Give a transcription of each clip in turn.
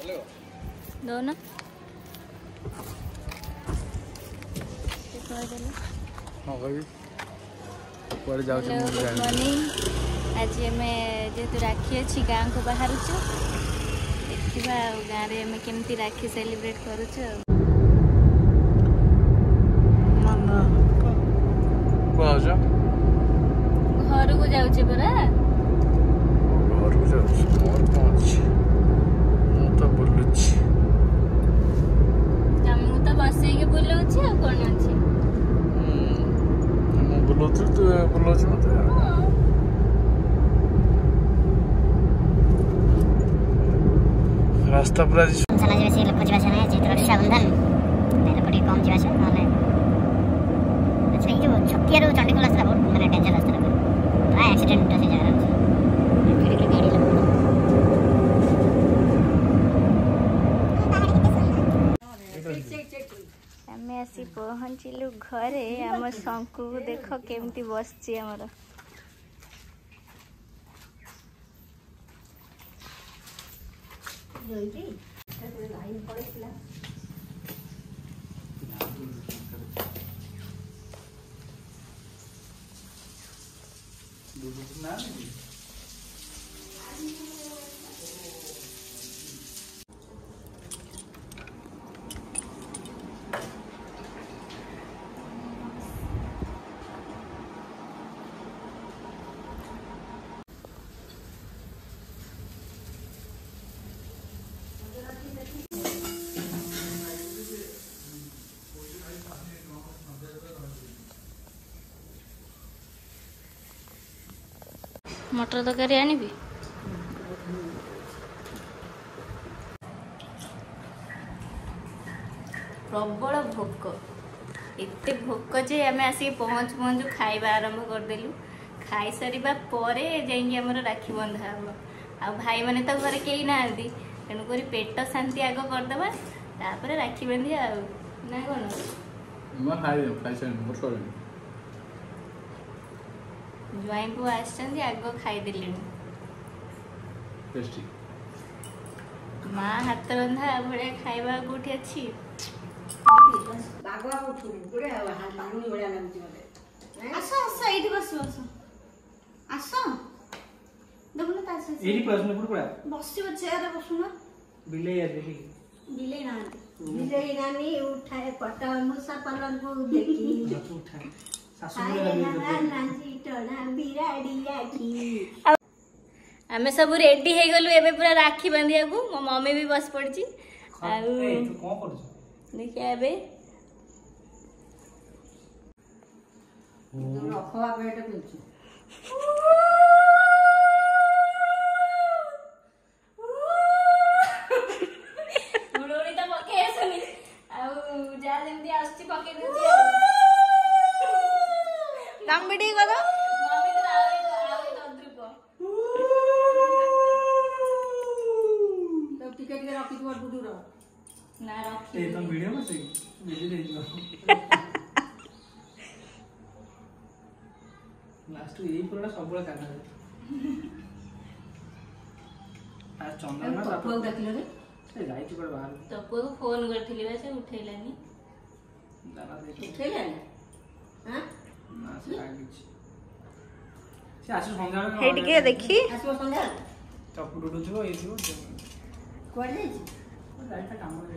दो ना हाँ भाई कुआड़े जाउछ गुड मॉर्निंग। आज आम जेहेतु राखी अच्छी गाँ को बाहर देखा गाँव में केमती राखी सेलिब्रेट करुच घर को जाऊे परा घर को जाउछ मोर पहुंच मु तो बुलुछि मु तो बसई के बुलाऊँ आ कौन अच्छे मु बुलुछु तू बुलुछु मते रास्ता पूरा चला जे से लोक जीवा छने जे रक्षाबंधन मेरे पड़ी कम जीवा छ माने अच्छा ये जो छकिया रो चंडीगढ़ रास्ता बहुत माने डेंजर रास्ता है आ एक्सीडेंट से जा रहा है गाड़ी आम आसी पहुँचलु घरे आम शंकु को देख केमती बसची आमर मटर तरकारी आनिबी प्रबल भोक एते भोक जे आम आसिक पहुँचु पहुँचु खाଇବା आरंभ करदेलु खाई सारिबा परे जाइए हमर राखी बंधा हम आ भाई माने तो घरे कई ना तेणुक पेट शांति आग करदबा तापर राखी बांधिया ना कौन ज्वाई पु आग खाईदे माँ हाथ रंधा भाया खाଇବା कौटी अच्छी आमे सब रेडी हो गलु एबे पूरा राखी बांधिया को मो मम्मी भी बस पड़ची देखिए एबे मुड़ोनी तो पके आसनी आ जा जेमती आस्ती पके देती दम बिडी करो मम्मी तो आवे तद्रुप तो टिके टिके रखी तोर बुडुर ना रखी ए तुम वीडियो में से वीडियो दे दियो लास्ट यही पूरा सब बड़ा काना है आ चंदन ना तपु देखिलो रे से जाई पर बाहर तपु को फोन करथिली बे से उठैलानी दादा दे उठैलानी हां ना से आगी से आसु संध्या हे टिके देखी आसु संध्या तपु डुडु छो ए छो कोड जाई जाई त काम करे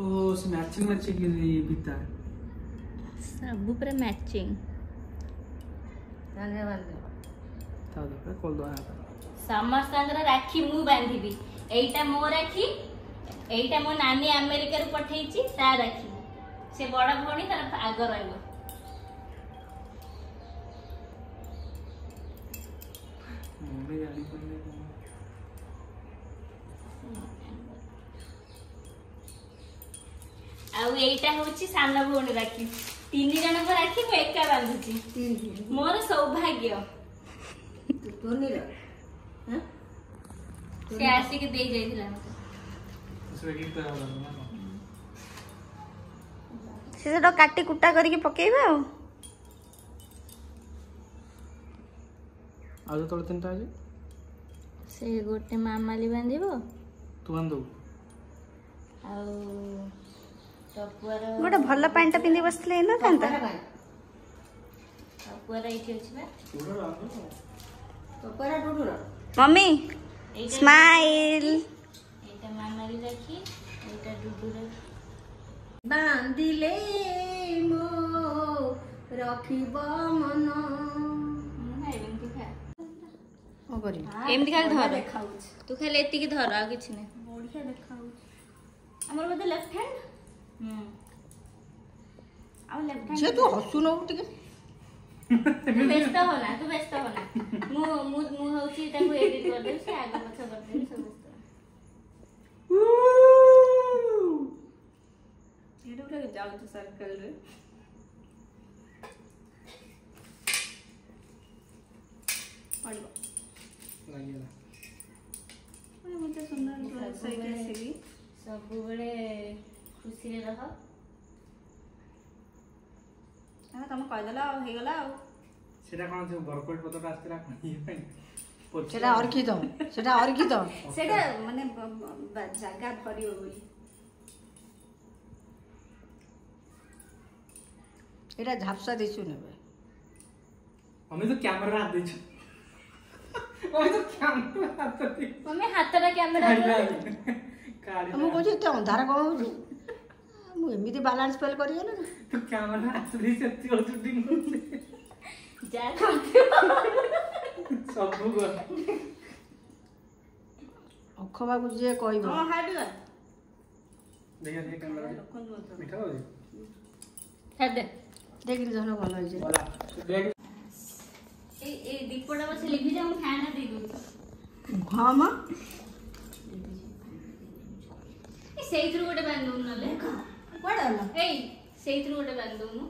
ओ से मैचिंग की बिता सब पूरा मैचिंग धन्यवाद था दो कॉल दो समस्त राखी मु बांधिबी एटा मो राखी एटा मो नानी अमेरिका रे पठेइची ता राखी से बड़ा भणी तार आग रहइबो मम्मी जानी पड़ले आउ एटा होची साना भोणी राखी तीन जन को राखी मु एका बांधुची मोर सौभाग्य तोनी रे हां से आसी के दे जाइथिला से गीत से तो काटी कुटा करके पकेइबा आ तो तीनटा आज से गोटे मामाली बांधिबो तू बांधो गोटे भल पैंट पिंधि बसले न कांता मम्मी स्माइल मामाली राखी डुडू बांधिले मो रखिब मन एमती खाली धर तू खाली एतिकी धर आ किछि नै बढ़िया देखा हमर बदे लेफ्ट हैंड आ लेफ्ट हैंड जे तू हसु न टिके व्यस्त हो ना तू व्यस्त हो ना मु होची ताको एडिट कर दे से आगे पछा कर दे सब व्यस्त ये डोरा जाऊ तो सर्कल रे पड़िबो लागिला ओए मते सुंदर सही कैसे सब बड़े खुशी रे रह हां तुम कह देला हो गला सेटा कोन से वर्कआउट पतटा आस्तेला कोनी सेटा और की तो सेटा माने जागा धरियो बोली एटा झापसा दिसु नेबे हमें तो कैमरा हाथ देछ हमें तो कैमरा हाथ दे मम्मी हातरा कैमरा हम को जे अंधार को हो मु एमिति बैलेंस फेल करियो ना तो कैमरा हाथ दे सेति हो दिन जा सब गो अखबा को जे कहइबो हां हाड देख कैमरा मिठा हो हाड देखि जनो भलो होई जे देख ए दीपड़ा बस लिखि जा हम फैन दे दू हां मा ए सेइथरु गोटे बांध दउ नले कोडा ना ए सेइथरु गोटे बांध दउ नु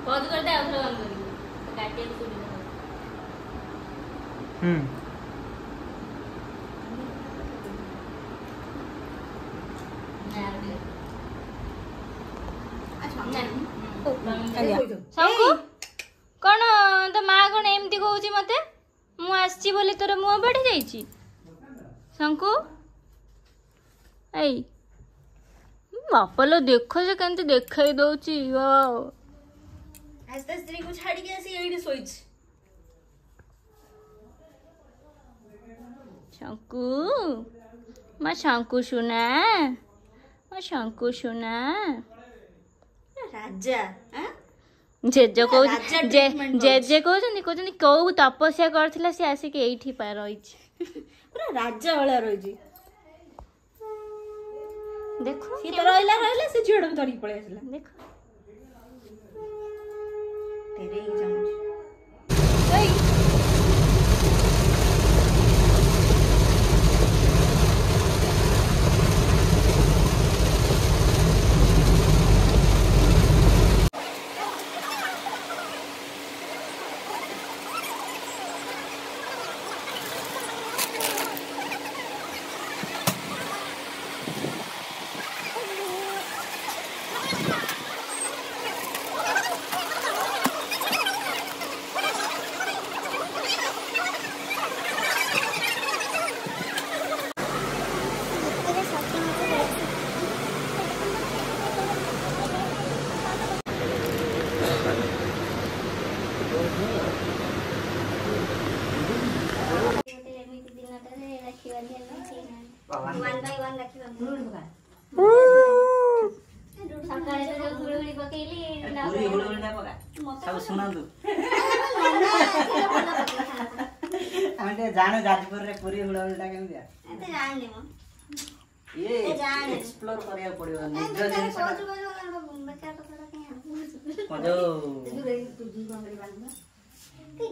बहुत करते हैं उधर बंद करिए काटिए तो सुविधा सबको कौन तो माँ कौन एमती कहूची मते मु आसी बोली तोर मुह बढ़ी जाइची शंकु एई बापलो देखो से केंती देखाई दउची वाओ आज तो स्त्री को छाड़ी के ऐसे यही सोच शंकु माँ शंकु सुना माँ शंकु सुना राजा हां जेजे कहू जेजे कहउछन कहू तपस्या करथिला से आसी के एठी पा रहिछि पूरा राजा वाला रहिछि देखो सी तो रहला से झियोड़ धरी पळे आसला देखो तेरे ही जाऊँ सब सुना दो ଆମେ ଜାଣୁ ଯାଜପୁରରେ ପୁରୀ ହୁଳହୁଳିଟା କେମିତିଆ ଏତେ ଜାଣିନି ମୁଁ ये एक्सप्लोर କରିବାକୁ ପଡିବ ନିଜ ଜିନିଷ ବେକାର କଥାଟା କାଇଁ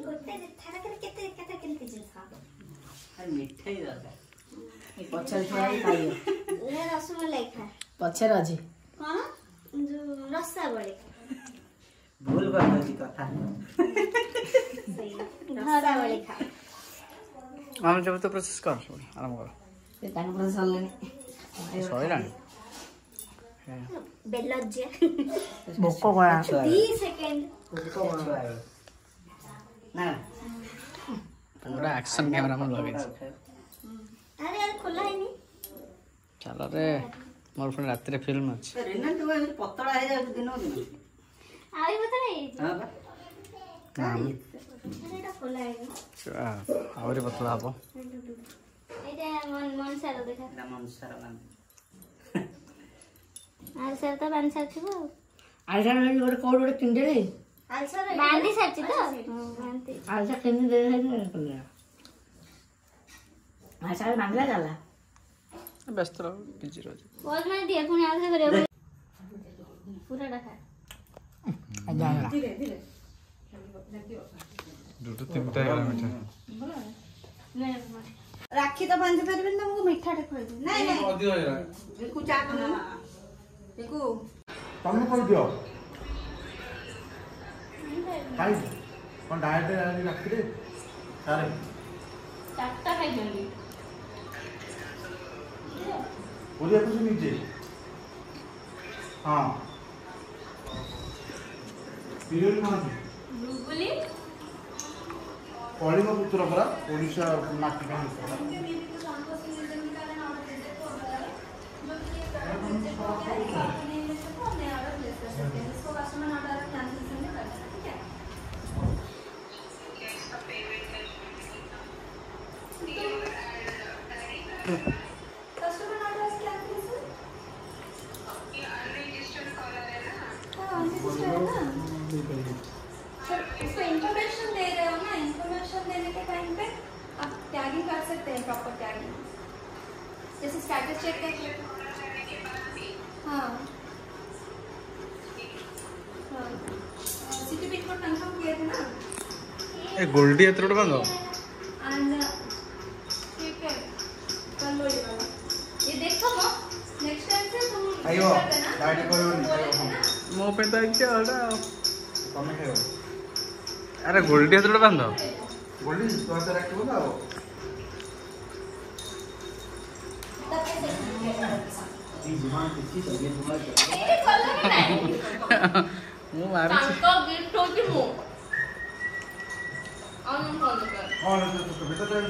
ଗୋଟେ ଥରକରେ କେତେ ଜିନିଷ ମିଠେଇ ଦରକାର ପଛରେ ଛୁଆ ଖାଇବ ରସମଲାଇ ଖା ପଛରେ ଅଛି କଣ ଯୋଉ ରସାବଳି ଭୁଲ କରିଦେଉଛି କଥା ରସାବଳି ଖା ଆମେ ଜब तो प्रोसेस कर आरंभ कर ସେ ତାଙ୍କ ପ୍ରତି ସରିଲାଣି ସଇଲାଣି ବେଲଜ୍ଜା ଭୋକ କଳା 2 ସେକେଣ୍ଡ ନା पूरा एक्शन कैमरा में लगे अरे यार खोला है नहीं चल रे मोर फ्रेंड रात रे फिल्म अछि रेना तू पतला हे जाउ दिन दिन आई बता रही हां बा अरे এটা खोला है आवरे पतला हबो এটা मन सारा देखा এটা মন সারা বান আর স্যার তো বান সারছিবো ଆଇସା ଗୋଟେ କୋଉଠି ଗୋଟେ କିଣିଦେଲି আলসার বান্দি সারছি তো বান্দি ଆଇସା କିଣି ଦେଇଥିଲି ଆଇସା ବାନ୍ଧିଲା ଚାଲା व्यस्त रहो बिजी रहो बोल ना दिया पुणी आगे करे पूरा रखा ଧୀରେ ଧୀରେ दुटो तीनटा हेला मिठा राखी तो बांध पारबेन तुमको मीठा टे खोइ दे नहीं नहीं अधिक होइरा ରିକୁ ଚା କର ରିକୁ ତମେ କରିଦିଅ ଖାଇ କ'ଣ ଡାଏଟ୍ ରାତିରେ ସାରେ चारटा खाइ जल्दी କରିବାକୁ ସେ ନିଜେ ହଁ ପିରିୟଡ଼ କ'ଣ ଅଛି गुगली କଳିଙ୍ଗ ପୁତ୍ର ପରା ଓଡ଼ିଶା ମାଟି ପାଇଁ उसको इन्फॉर्मेशन दे रहे हो ना इन्फॉर्मेशन देने के टाइम पे आप टैगिंग कर सकते हैं प्रॉपर टैगिंग जैसे स्टेटस चेक कर हाँ सिटी पिन कोड कंफर्म किए थे ना ए गोल्डी एत्रोड बांधो एंड ठीक है कर लो ये वाला ये देखो ना नेक्स्ट टाइम से तुम ଖାଇବ कर देना ଡାଏଟ୍ କରିବନି ଖାଇବ मो पे तो क्या होड़ा ତମେ ଖାଇବ अरे गोल्डी एत्रोड बांधो ଗୋଲ୍ଡି ତୋ ହାତରେ ରାଖିବ ନା ଆଉ मु मारे गिफ्ट होती मु କ'ଣ ଭିତରେ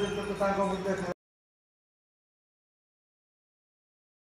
ତାଙ୍କ ବୁଝିଲେ